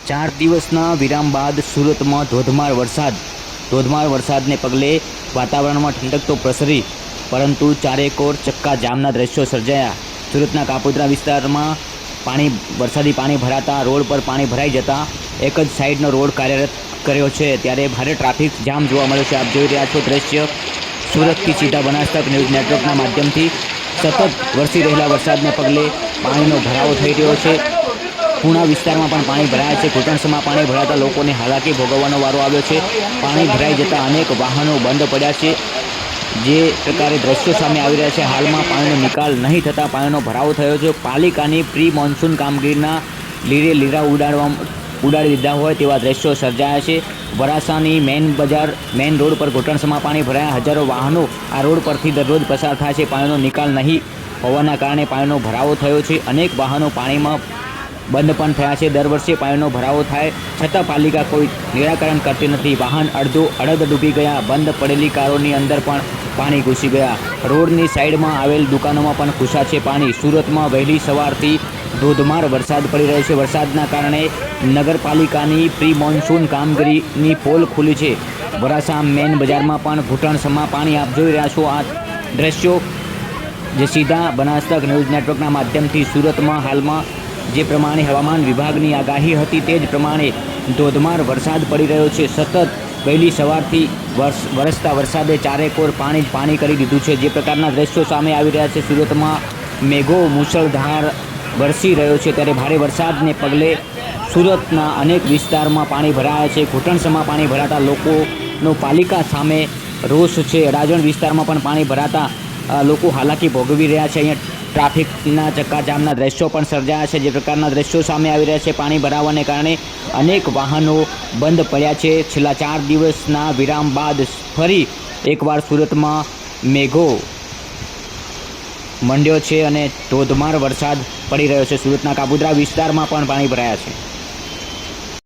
4 દિવસના વિરામ બાદ સુરતમાં ધોધમાર વરસાદને પગલે વાતાવરણમાં ઠંડક તો પ્રસરી, પરંતુ ચારેકોર ચક્કા જામના દ્રશ્યો સર્જાયા। સુરતના કાપોદ્રા વિસ્તારમાં વરસાદી પાણી ભરાતા રોડ પર પાણી ભરાઈ જતા એક જ સાઈડનો રોડ કાર્યરત કર્યો છે, ત્યારે ભારે ટ્રાફિક જામ જોવા મળ્યો છે। આપ જોઈ રહ્યા છો દ્રશ્ય સુરતથી સીધા બનાસતક ન્યૂઝ નેટવર્કના માધ્યમથી। સતત વરસી રહેલા વરસાદને પગલે પાણીનો ભરાવો થઈ રહ્યો છે। પૂણા વિસ્તારમાં પણ પાણી ભરાયા છે। ઘૂંટણસમાં પાણી ભરાતા લોકોને હાલાકી ભોગવવાનો વારો આવ્યો છે। પાણી ભરાઈ જતા અનેક વાહનો બંધ પડ્યા છે। જે પ્રકારે દ્રશ્યો સામે આવી રહ્યા છે, હાલમાં પાણીનો નિકાલ નહીં થતાં પાણીનો ભરાવો થયો છે। પાલિકાની પ્રી મોન્સૂન કામગીરીના લીરે લીરા ઉડાડી દીધા હોય તેવા દ્રશ્યો સર્જાયા છે। વરાસાની મેઇન રોડ પર ઘૂંટણસમાં પાણી ભરાયા। હજારો વાહનો આ રોડ પરથી દરરોજ પસાર થાય છે। પાણીનો નિકાલ નહીં હોવાના કારણે પાણીનો ભરાવો થયો છે। અનેક વાહનો પાણીમાં બંધ પણ થયા છે। દર વર્ષે પાણીનો ભરાવો થાય છતાં પાલિકા કોઈ નિરાકરણ કરતી નથી। વાહન અડધ ડૂબી ગયા। બંધ પડેલી કારોની અંદર પણ પાણી ઘૂસી ગયા। રોડની સાઈડમાં આવેલ દુકાનોમાં પણ ઘૂસ્યા છે પાણી। સુરતમાં વહેલી સવારથી ધોધમાર વરસાદ પડી રહ્યો છે। વરસાદના કારણે નગરપાલિકાની પ્રી મોન્સૂન કામગીરીની પોલ ખુલી છે। વરાસા મેઇન બજારમાં પણ ઘૂંટણસમાં પાણી આપ જોઈ રહ્યા છો। આ દ્રશ્યો જે સીધા બનાસતક ન્યૂઝ નેટવર્કના માધ્યમથી સુરતમાં હાલમાં જે પ્રમાણે હવામાન વિભાગની આગાહી હતી તે જ પ્રમાણે ધોધમાર વરસાદ પડી રહ્યો છે। સતત વહેલી સવારથી વરસતા વરસાદે ચારેકોર પાણી કરી દીધું છે। જે પ્રકારના દ્રશ્યો સામે આવી રહ્યા છે, સુરતમાં મેઘો મુશળધાર વરસી રહ્યો છે, ત્યારે ભારે વરસાદને પગલે સુરતના અનેક વિસ્તારમાં પાણી ભરાયા છે। ઘૂંટણસમાં પાણી ભરાતા લોકોનો પાલિકા સામે રોષ છે। રાજણ વિસ્તારમાં પણ પાણી ભરાતા લોકો હાલાકી ભોગવી રહ્યા છે। અહીંયા ટ્રાફિકના ચક્કાજામના દ્રશ્યો પણ સર્જાયા છે। જે પ્રકારના દ્રશ્યો સામે આવી રહ્યા છે, પાણી ભરાવાને કારણે અનેક વાહનો બંધ પડ્યા છે। છેલ્લા 4 દિવસના વિરામ બાદ ફરી એકવાર સુરતમાં મેઘો મંડ્યો છે અને ધોધમાર વરસાદ પડી રહ્યો છે। સુરતના કાપોદ્રા વિસ્તારમાં પણ પાણી ભરાયા છે।